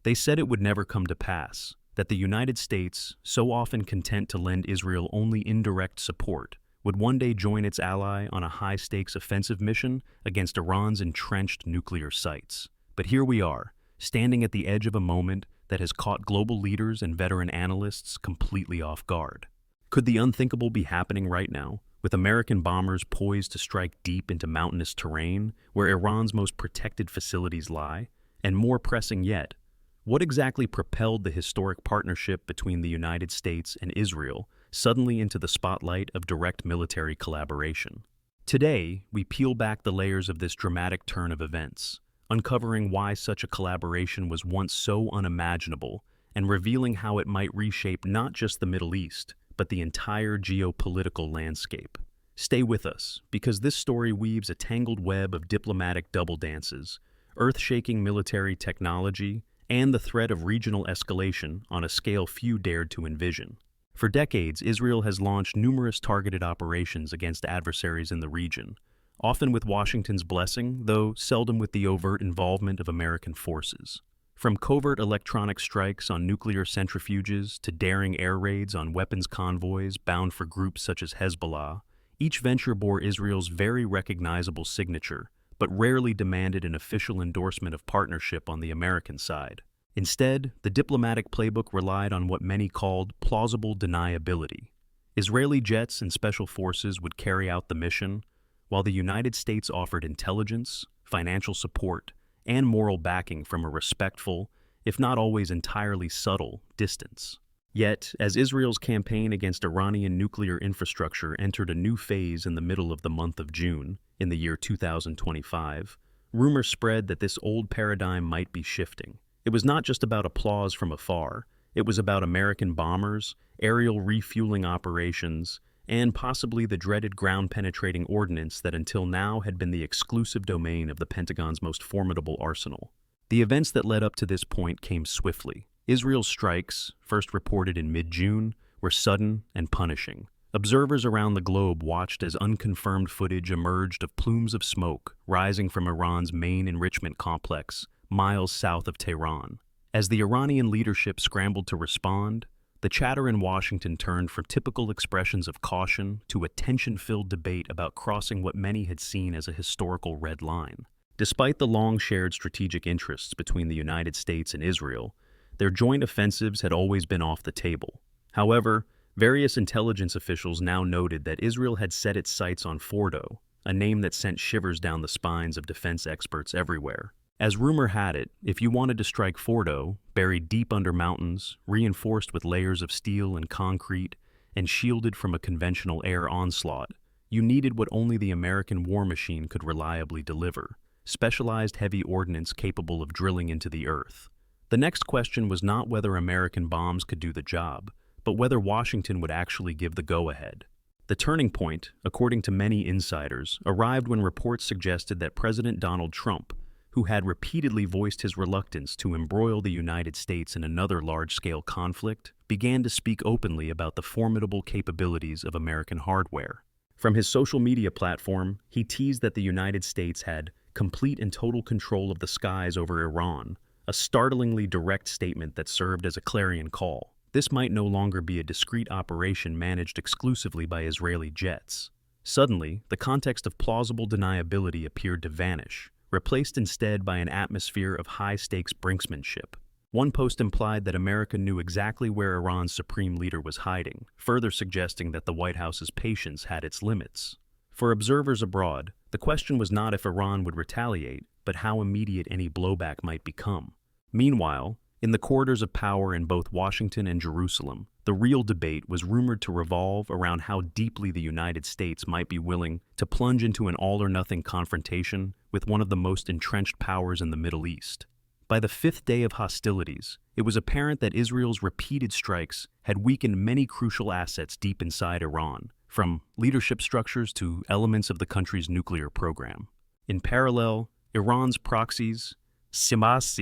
They said it would never come to pass, that the United States, so often content to lend Israel only indirect support, would one day join its ally on a high-stakes offensive mission against Iran's entrenched nuclear sites. But here we are, standing at the edge of a moment that has caught global leaders and veteran analysts completely off guard. Could the unthinkable be happening right now, with American bombers poised to strike deep into mountainous terrain where Iran's most protected facilities lie? And more pressing yet, what exactly propelled the historic partnership between the United States and Israel suddenly into the spotlight of direct military collaboration? Today, we peel back the layers of this dramatic turn of events, uncovering why such a collaboration was once so unimaginable and revealing how it might reshape not just the Middle East, but the entire geopolitical landscape. Stay with us, because this story weaves a tangled web of diplomatic double dances, earth-shaking military technology, and the threat of regional escalation on a scale few dared to envision. For decades, Israel has launched numerous targeted operations against adversaries in the region, often with Washington's blessing, though seldom with the overt involvement of American forces. From covert electronic strikes on nuclear centrifuges to daring air raids on weapons convoys bound for groups such as Hezbollah, each venture bore Israel's very recognizable signature, but rarely demanded an official endorsement of partnership on the American side. Instead, the diplomatic playbook relied on what many called plausible deniability. Israeli jets and special forces would carry out the mission, while the United States offered intelligence, financial support, and moral backing from a respectful, if not always entirely subtle, distance. Yet, as Israel's campaign against Iranian nuclear infrastructure entered a new phase in the middle of the month of June, in the year 2025, rumors spread that this old paradigm might be shifting. It was not just about applause from afar, it was about American bombers, aerial refueling operations, and possibly the dreaded ground-penetrating ordnance that until now had been the exclusive domain of the Pentagon's most formidable arsenal. The events that led up to this point came swiftly. Israel's strikes, first reported in mid-June, were sudden and punishing. Observers around the globe watched as unconfirmed footage emerged of plumes of smoke rising from Iran's main enrichment complex, miles south of Tehran. As the Iranian leadership scrambled to respond, the chatter in Washington turned from typical expressions of caution to a tension-filled debate about crossing what many had seen as a historical red line. Despite the long-shared strategic interests between the United States and Israel, their joint offensives had always been off the table. However, various intelligence officials now noted that Israel had set its sights on Fordo, a name that sent shivers down the spines of defense experts everywhere. As rumor had it, if you wanted to strike Fordo, buried deep under mountains, reinforced with layers of steel and concrete, and shielded from a conventional air onslaught, you needed what only the American war machine could reliably deliver: specialized heavy ordnance capable of drilling into the earth. The next question was not whether American bombs could do the job, but whether Washington would actually give the go-ahead. The turning point, according to many insiders, arrived when reports suggested that President Donald Trump, who had repeatedly voiced his reluctance to embroil the United States in another large-scale conflict, began to speak openly about the formidable capabilities of American hardware. From his social media platform, he teased that the United States had complete and total control of the skies over Iran, a startlingly direct statement that served as a clarion call. This might no longer be a discrete operation managed exclusively by Israeli jets. Suddenly, the context of plausible deniability appeared to vanish, replaced instead by an atmosphere of high-stakes brinksmanship. One post implied that America knew exactly where Iran's supreme leader was hiding, further suggesting that the White House's patience had its limits. For observers abroad, the question was not if Iran would retaliate, but how immediate any blowback might become. Meanwhile, in the corridors of power in both Washington and Jerusalem, the real debate was rumored to revolve around how deeply the United States might be willing to plunge into an all-or-nothing confrontation with one of the most entrenched powers in the Middle East. By the fifth day of hostilities, it was apparent that Israel's repeated strikes had weakened many crucial assets deep inside Iran, from leadership structures to elements of the country's nuclear program. In parallel, Iran's proxies, Hamas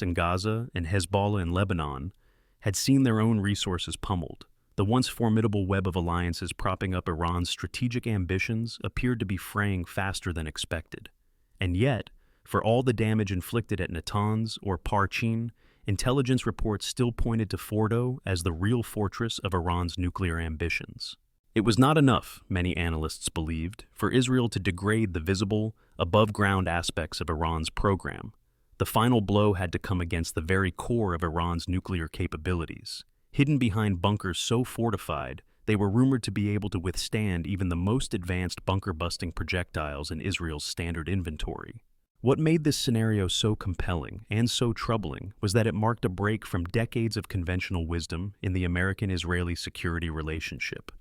in Gaza and Hezbollah in Lebanon, had seen their own resources pummeled. The once formidable web of alliances propping up Iran's strategic ambitions appeared to be fraying faster than expected. And yet, For all the damage inflicted at Natanz or Parchin, intelligence reports still pointed to Fordo as the real fortress of Iran's nuclear ambitions. It was not enough, many analysts believed, for Israel to degrade the visible, above-ground aspects of Iran's program. The final blow had to come against the very core of Iran's nuclear capabilities. Hidden behind bunkers so fortified, they were rumored to be able to withstand even the most advanced bunker-busting projectiles in Israel's standard inventory. What made this scenario so compelling and so troubling was that it marked a break from decades of conventional wisdom in the American-Israeli security relationship.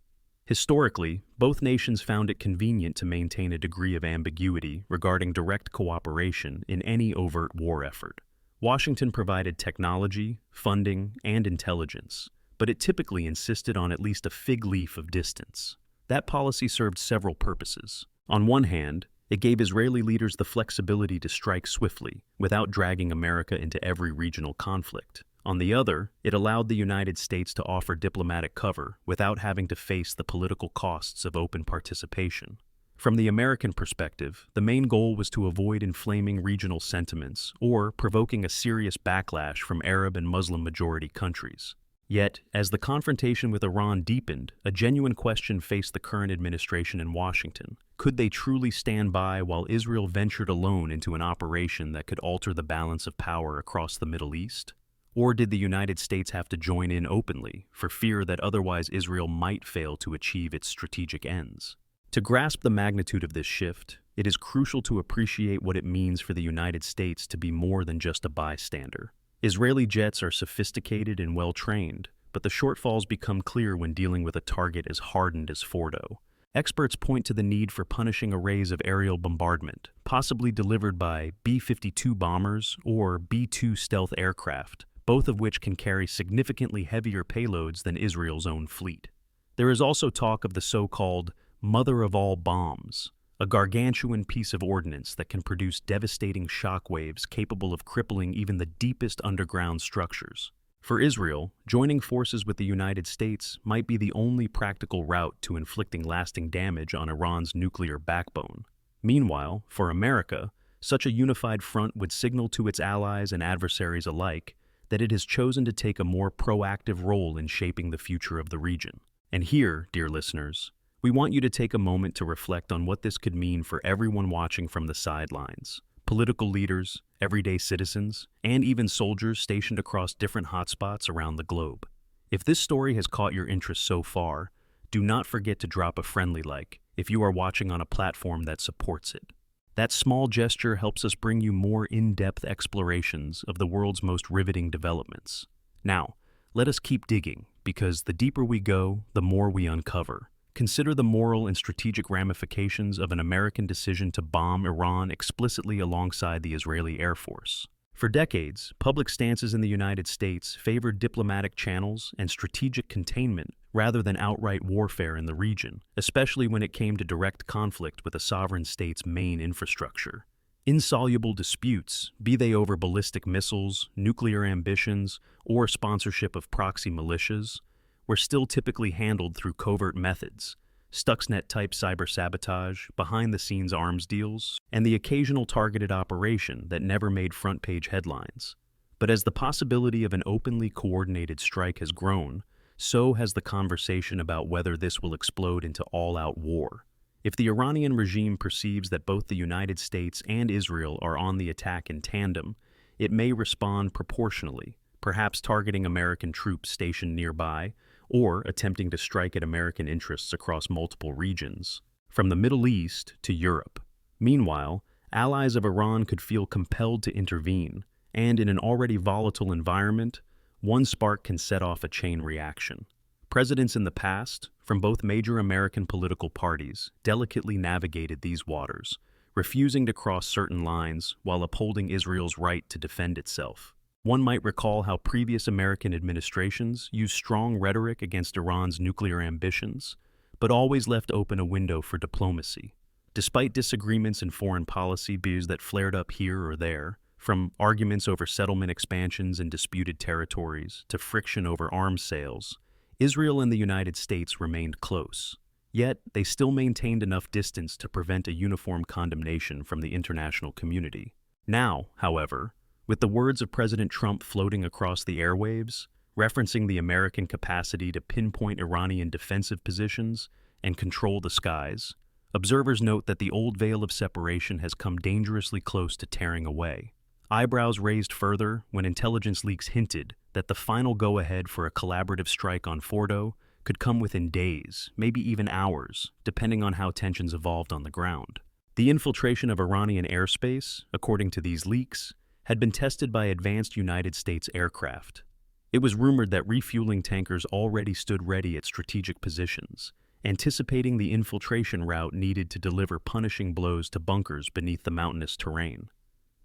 Historically, both nations found it convenient to maintain a degree of ambiguity regarding direct cooperation in any overt war effort. Washington provided technology, funding, and intelligence, but it typically insisted on at least a fig leaf of distance. That policy served several purposes. On one hand, it gave Israeli leaders the flexibility to strike swiftly without dragging America into every regional conflict. On the other, it allowed the United States to offer diplomatic cover without having to face the political costs of open participation. From the American perspective, the main goal was to avoid inflaming regional sentiments or provoking a serious backlash from Arab and Muslim-majority countries. Yet, as the confrontation with Iran deepened, a genuine question faced the current administration in Washington. Could they truly stand by while Israel ventured alone into an operation that could alter the balance of power across the Middle East? Or did the United States have to join in openly, for fear that otherwise Israel might fail to achieve its strategic ends? To grasp the magnitude of this shift, it is crucial to appreciate what it means for the United States to be more than just a bystander. Israeli jets are sophisticated and well-trained, but the shortfalls become clear when dealing with a target as hardened as Fordo. Experts point to the need for punishing arrays of aerial bombardment, possibly delivered by B-52 bombers or B-2 stealth aircraft, both of which can carry significantly heavier payloads than Israel's own fleet. There is also talk of the so-called mother of all bombs, a gargantuan piece of ordnance that can produce devastating shockwaves capable of crippling even the deepest underground structures. For Israel, joining forces with the United States might be the only practical route to inflicting lasting damage on Iran's nuclear backbone. Meanwhile, for America, such a unified front would signal to its allies and adversaries alike that it has chosen to take a more proactive role in shaping the future of the region. And here, dear listeners, we want you to take a moment to reflect on what this could mean for everyone watching from the sidelines. Political leaders, everyday citizens, and even soldiers stationed across different hotspots around the globe. If this story has caught your interest so far, do not forget to drop a friendly like if you are watching on a platform that supports it. That small gesture helps us bring you more in-depth explorations of the world's most riveting developments. Now, let us keep digging, because the deeper we go, the more we uncover. Consider the moral and strategic ramifications of an American decision to bomb Iran explicitly alongside the Israeli Air Force. For decades, public stances in the United States favored diplomatic channels and strategic containment rather than outright warfare in the region, especially when it came to direct conflict with a sovereign state's main infrastructure. Insoluble disputes, be they over ballistic missiles, nuclear ambitions, or sponsorship of proxy militias, were still typically handled through covert methods, Stuxnet-type cyber-sabotage, behind-the-scenes arms deals, and the occasional targeted operation that never made front-page headlines. But as the possibility of an openly coordinated strike has grown, so has the conversation about whether this will explode into all-out war. If the Iranian regime perceives that both the United States and Israel are on the attack in tandem, it may respond proportionally, perhaps targeting American troops stationed nearby, or attempting to strike at American interests across multiple regions, from the Middle East to Europe. Meanwhile, allies of Iran could feel compelled to intervene, and in an already volatile environment, one spark can set off a chain reaction. Presidents in the past, from both major American political parties, delicately navigated these waters, refusing to cross certain lines while upholding Israel's right to defend itself. One might recall how previous American administrations used strong rhetoric against Iran's nuclear ambitions, but always left open a window for diplomacy. Despite disagreements in foreign policy views that flared up here or there, from arguments over settlement expansions in disputed territories to friction over arms sales, Israel and the United States remained close. Yet, they still maintained enough distance to prevent a uniform condemnation from the international community. Now, however, with the words of President Trump floating across the airwaves, referencing the American capacity to pinpoint Iranian defensive positions and control the skies, observers note that the old veil of separation has come dangerously close to tearing away. Eyebrows raised further when intelligence leaks hinted that the final go-ahead for a collaborative strike on Fordo could come within days, maybe even hours, depending on how tensions evolved on the ground. The infiltration of Iranian airspace, according to these leaks, had been tested by advanced United States aircraft. It was rumored that refueling tankers already stood ready at strategic positions, anticipating the infiltration route needed to deliver punishing blows to bunkers beneath the mountainous terrain.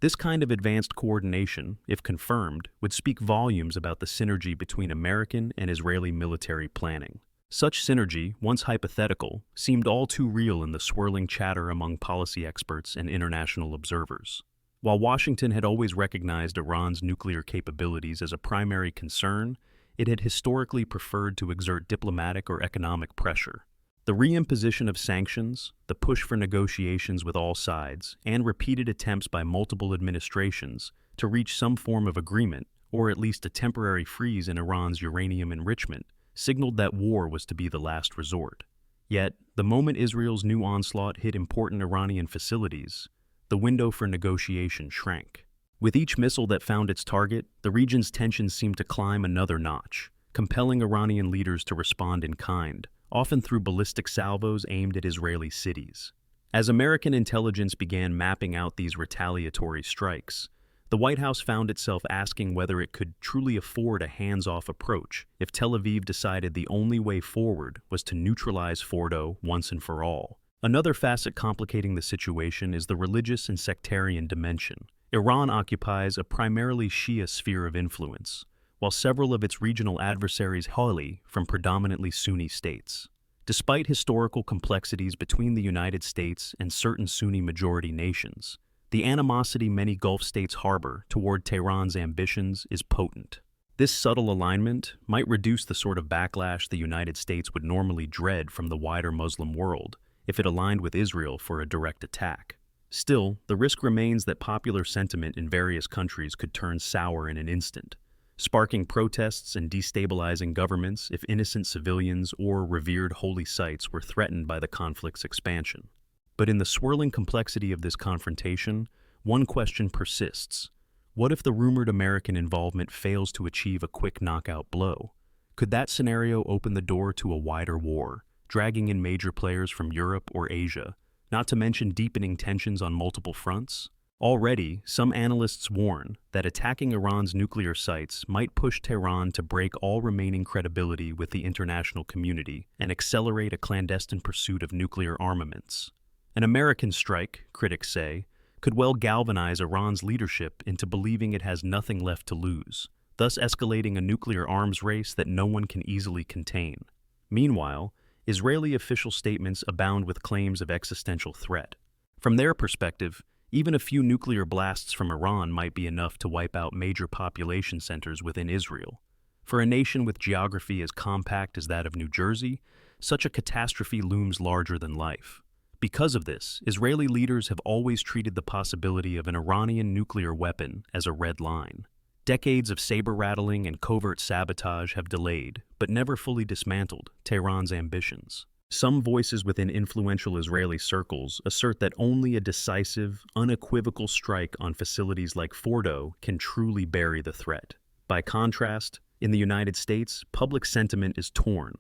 This kind of advanced coordination, if confirmed, would speak volumes about the synergy between American and Israeli military planning. Such synergy, once hypothetical, seemed all too real in the swirling chatter among policy experts and international observers. While Washington had always recognized Iran's nuclear capabilities as a primary concern, it had historically preferred to exert diplomatic or economic pressure. The reimposition of sanctions, the push for negotiations with all sides, and repeated attempts by multiple administrations to reach some form of agreement, or at least a temporary freeze in Iran's uranium enrichment, signaled that war was to be the last resort. Yet, the moment Israel's new onslaught hit important Iranian facilities, the window for negotiation shrank. With each missile that found its target, the region's tensions seemed to climb another notch, compelling Iranian leaders to respond in kind, often through ballistic salvos aimed at Israeli cities. As American intelligence began mapping out these retaliatory strikes, the White House found itself asking whether it could truly afford a hands-off approach if Tel Aviv decided the only way forward was to neutralize Fordo once and for all. Another facet complicating the situation is the religious and sectarian dimension. Iran occupies a primarily Shia sphere of influence, while several of its regional adversaries wholly from predominantly Sunni states. Despite historical complexities between the United States and certain Sunni-majority nations, the animosity many Gulf states harbor toward Tehran's ambitions is potent. This subtle alignment might reduce the sort of backlash the United States would normally dread from the wider Muslim world if it aligned with Israel for a direct attack. Still, the risk remains that popular sentiment in various countries could turn sour in an instant, sparking protests and destabilizing governments if innocent civilians or revered holy sites were threatened by the conflict's expansion. But in the swirling complexity of this confrontation, one question persists. What if the rumored American involvement fails to achieve a quick knockout blow? Could that scenario open the door to a wider war, dragging in major players from Europe or Asia, not to mention deepening tensions on multiple fronts? Already, some analysts warn that attacking Iran's nuclear sites might push Tehran to break all remaining credibility with the international community and accelerate a clandestine pursuit of nuclear armaments. An American strike, critics say, could well galvanize Iran's leadership into believing it has nothing left to lose, thus escalating a nuclear arms race that no one can easily contain. Meanwhile, Israeli official statements abound with claims of existential threat. From their perspective, even a few nuclear blasts from Iran might be enough to wipe out major population centers within Israel. For a nation with geography as compact as that of New Jersey, such a catastrophe looms larger than life. Because of this, Israeli leaders have always treated the possibility of an Iranian nuclear weapon as a red line. Decades of saber-rattling and covert sabotage have delayed, but never fully dismantled, Tehran's ambitions. Some voices within influential Israeli circles assert that only a decisive, unequivocal strike on facilities like Fordo can truly bury the threat. By contrast, in the United States, public sentiment is torn.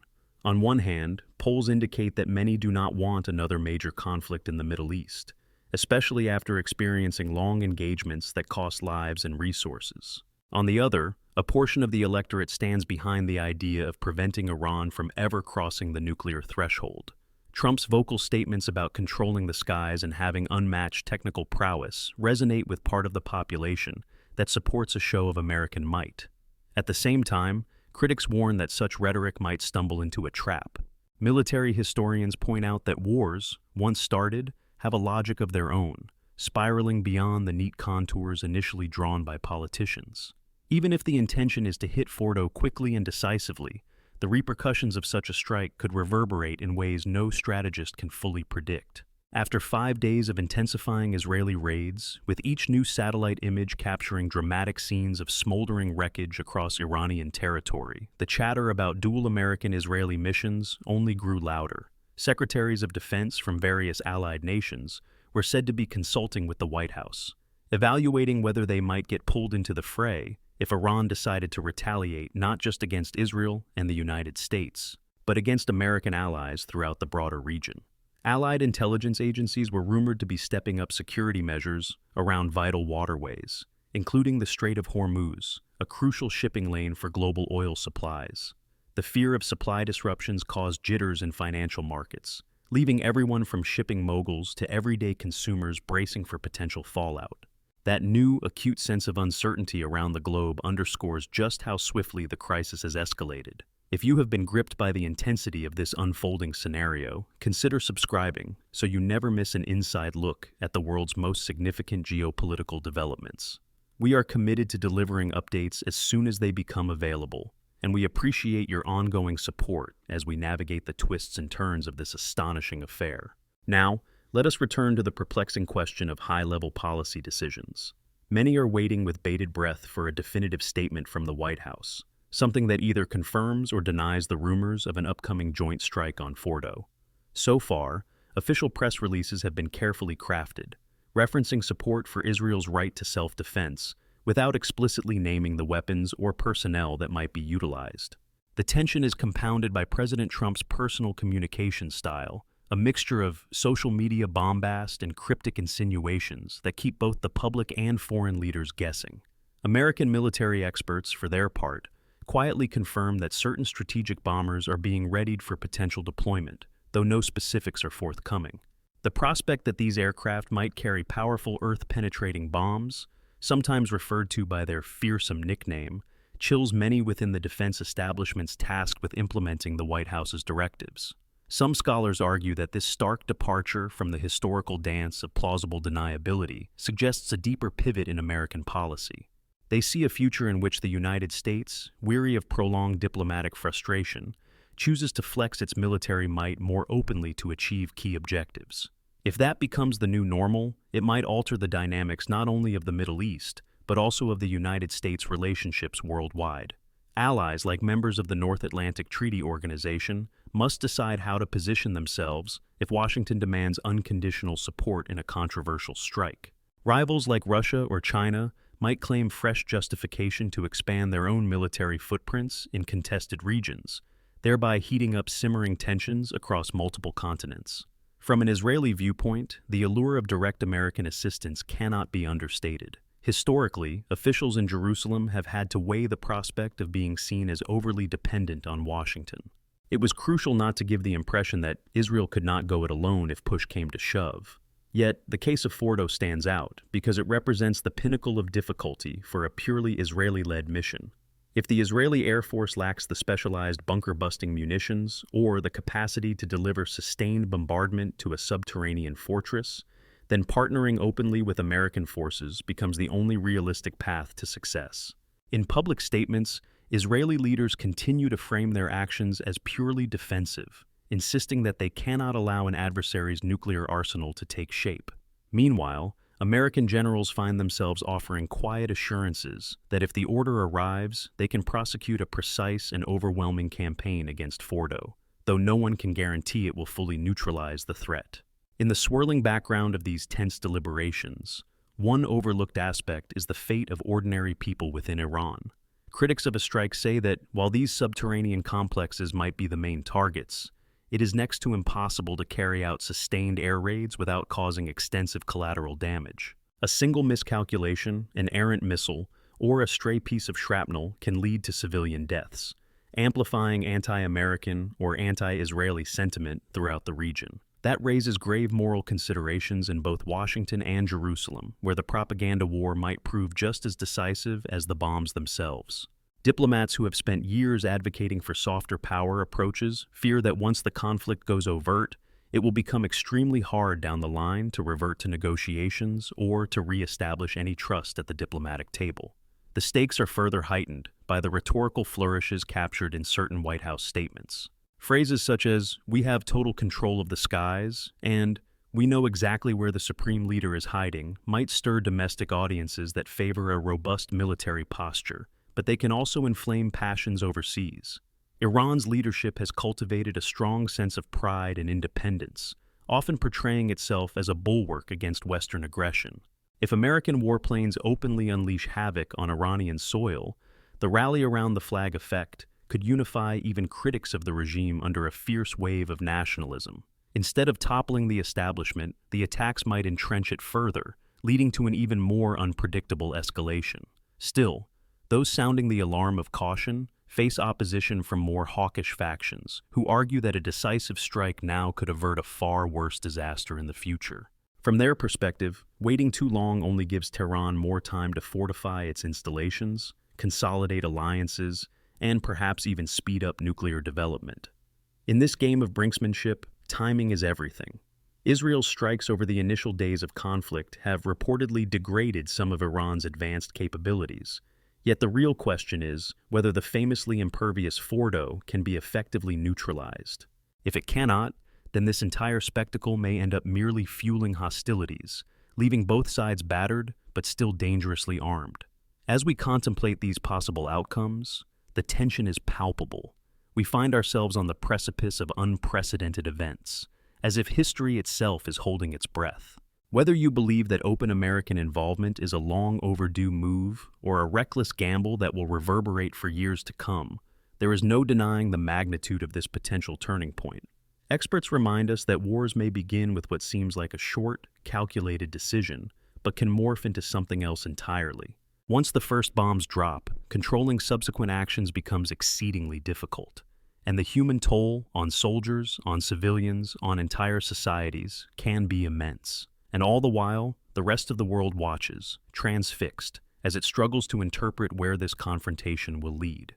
On one hand, polls indicate that many do not want another major conflict in the Middle East, especially after experiencing long engagements that cost lives and resources. On the other, a portion of the electorate stands behind the idea of preventing Iran from ever crossing the nuclear threshold. Trump's vocal statements about controlling the skies and having unmatched technical prowess resonate with part of the population that supports a show of American might. At the same time, critics warn that such rhetoric might stumble into a trap. Military historians point out that wars, once started, have a logic of their own, spiraling beyond the neat contours initially drawn by politicians. Even if the intention is to hit Fordo quickly and decisively, the repercussions of such a strike could reverberate in ways no strategist can fully predict. After 5 days of intensifying Israeli raids, with each new satellite image capturing dramatic scenes of smoldering wreckage across Iranian territory, the chatter about dual American-Israeli missions only grew louder. Secretaries of Defense from various allied nations were said to be consulting with the White House, evaluating whether they might get pulled into the fray if Iran decided to retaliate not just against Israel and the United States, but against American allies throughout the broader region. Allied intelligence agencies were rumored to be stepping up security measures around vital waterways, including the Strait of Hormuz, a crucial shipping lane for global oil supplies. The fear of supply disruptions caused jitters in financial markets, leaving everyone from shipping moguls to everyday consumers bracing for potential fallout. That new, acute sense of uncertainty around the globe underscores just how swiftly the crisis has escalated. If you have been gripped by the intensity of this unfolding scenario, consider subscribing so you never miss an inside look at the world's most significant geopolitical developments. We are committed to delivering updates as soon as they become available, and we appreciate your ongoing support as we navigate the twists and turns of this astonishing affair. Now, let us return to the perplexing question of high-level policy decisions. Many are waiting with bated breath for a definitive statement from the White House, something that either confirms or denies the rumors of an upcoming joint strike on Fordo. So far, official press releases have been carefully crafted, referencing support for Israel's right to self-defense, without explicitly naming the weapons or personnel that might be utilized. The tension is compounded by President Trump's personal communication style, a mixture of social media bombast and cryptic insinuations that keep both the public and foreign leaders guessing. American military experts, for their part, quietly confirm that certain strategic bombers are being readied for potential deployment, though no specifics are forthcoming. The prospect that these aircraft might carry powerful Earth-penetrating bombs, sometimes referred to by their fearsome nickname, chills many within the defense establishments tasked with implementing the White House's directives. Some scholars argue that this stark departure from the historical dance of plausible deniability suggests a deeper pivot in American policy. They see a future in which the United States, weary of prolonged diplomatic frustration, chooses to flex its military might more openly to achieve key objectives. If that becomes the new normal, it might alter the dynamics not only of the Middle East, but also of the United States' relationships worldwide. Allies, like members of the North Atlantic Treaty Organization, must decide how to position themselves if Washington demands unconditional support in a controversial strike. Rivals like Russia or China might claim fresh justification to expand their own military footprints in contested regions, thereby heating up simmering tensions across multiple continents. From an Israeli viewpoint, the allure of direct American assistance cannot be understated. Historically, officials in Jerusalem have had to weigh the prospect of being seen as overly dependent on Washington. It was crucial not to give the impression that Israel could not go it alone if push came to shove. Yet, the case of Fordo stands out because it represents the pinnacle of difficulty for a purely Israeli-led mission. If the Israeli Air Force lacks the specialized bunker-busting munitions or the capacity to deliver sustained bombardment to a subterranean fortress, then partnering openly with American forces becomes the only realistic path to success. In public statements, Israeli leaders continue to frame their actions as purely defensive, insisting that they cannot allow an adversary's nuclear arsenal to take shape. Meanwhile, American generals find themselves offering quiet assurances that if the order arrives, they can prosecute a precise and overwhelming campaign against Fordo, though no one can guarantee it will fully neutralize the threat. In the swirling background of these tense deliberations, one overlooked aspect is the fate of ordinary people within Iran. Critics of a strike say that while these subterranean complexes might be the main targets, it is next to impossible to carry out sustained air raids without causing extensive collateral damage. A single miscalculation, an errant missile, or a stray piece of shrapnel can lead to civilian deaths, amplifying anti-American or anti-Israeli sentiment throughout the region. That raises grave moral considerations in both Washington and Jerusalem, where the propaganda war might prove just as decisive as the bombs themselves. Diplomats who have spent years advocating for softer power approaches fear that once the conflict goes overt, it will become extremely hard down the line to revert to negotiations or to re-establish any trust at the diplomatic table. The stakes are further heightened by the rhetorical flourishes captured in certain White House statements. Phrases such as, "We have total control of the skies," and We know exactly where the supreme leader is hiding, might stir domestic audiences that favor a robust military posture, but they can also inflame passions overseas. Iran's leadership has cultivated a strong sense of pride and independence, often portraying itself as a bulwark against Western aggression. If American warplanes openly unleash havoc on Iranian soil, the rally around the flag effect could unify even critics of the regime under a fierce wave of nationalism. Instead of toppling the establishment, the attacks might entrench it further, leading to an even more unpredictable escalation. Still, those sounding the alarm of caution face opposition from more hawkish factions, who argue that a decisive strike now could avert a far worse disaster in the future. From their perspective, waiting too long only gives Tehran more time to fortify its installations, consolidate alliances, and perhaps even speed up nuclear development. In this game of brinksmanship, timing is everything. Israel's strikes over the initial days of conflict have reportedly degraded some of Iran's advanced capabilities. Yet the real question is whether the famously impervious Fordo can be effectively neutralized. If it cannot, then this entire spectacle may end up merely fueling hostilities, leaving both sides battered but still dangerously armed. As we contemplate these possible outcomes, the tension is palpable. We find ourselves on the precipice of unprecedented events, as if history itself is holding its breath. Whether you believe that open American involvement is a long overdue move or a reckless gamble that will reverberate for years to come, there is no denying the magnitude of this potential turning point. Experts remind us that wars may begin with what seems like a short, calculated decision, but can morph into something else entirely. Once the first bombs drop, controlling subsequent actions becomes exceedingly difficult, and the human toll on soldiers, on civilians, on entire societies can be immense. And all the while, the rest of the world watches, transfixed, as it struggles to interpret where this confrontation will lead.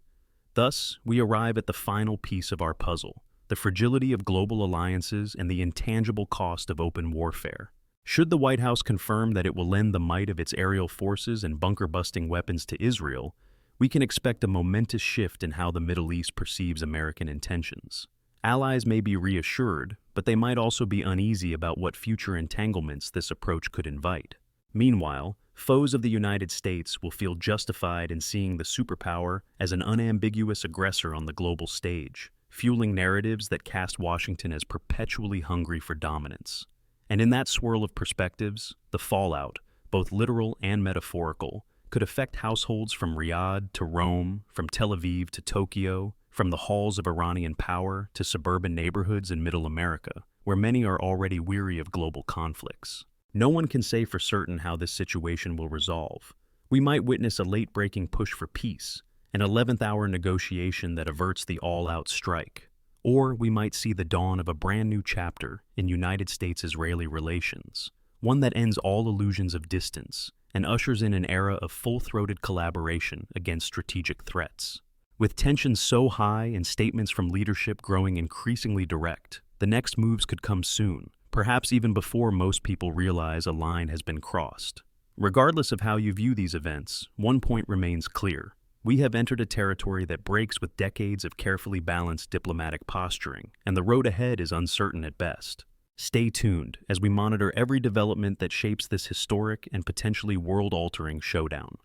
Thus, we arrive at the final piece of our puzzle, the fragility of global alliances and the intangible cost of open warfare. Should the White House confirm that it will lend the might of its aerial forces and bunker-busting weapons to Israel, we can expect a momentous shift in how the Middle East perceives American intentions. Allies may be reassured, but they might also be uneasy about what future entanglements this approach could invite. Meanwhile, foes of the United States will feel justified in seeing the superpower as an unambiguous aggressor on the global stage, fueling narratives that cast Washington as perpetually hungry for dominance. And in that swirl of perspectives, the fallout, both literal and metaphorical, could affect households from Riyadh to Rome, from Tel Aviv to Tokyo, from the halls of Iranian power to suburban neighborhoods in Middle America, where many are already weary of global conflicts. No one can say for certain how this situation will resolve. We might witness a late-breaking push for peace, an 11th-hour negotiation that averts the all-out strike. Or we might see the dawn of a brand new chapter in United States-Israeli relations, one that ends all illusions of distance and ushers in an era of full-throated collaboration against strategic threats. With tensions so high and statements from leadership growing increasingly direct, the next moves could come soon, perhaps even before most people realize a line has been crossed. Regardless of how you view these events, one point remains clear. We have entered a territory that breaks with decades of carefully balanced diplomatic posturing, and the road ahead is uncertain at best. Stay tuned as we monitor every development that shapes this historic and potentially world-altering showdown.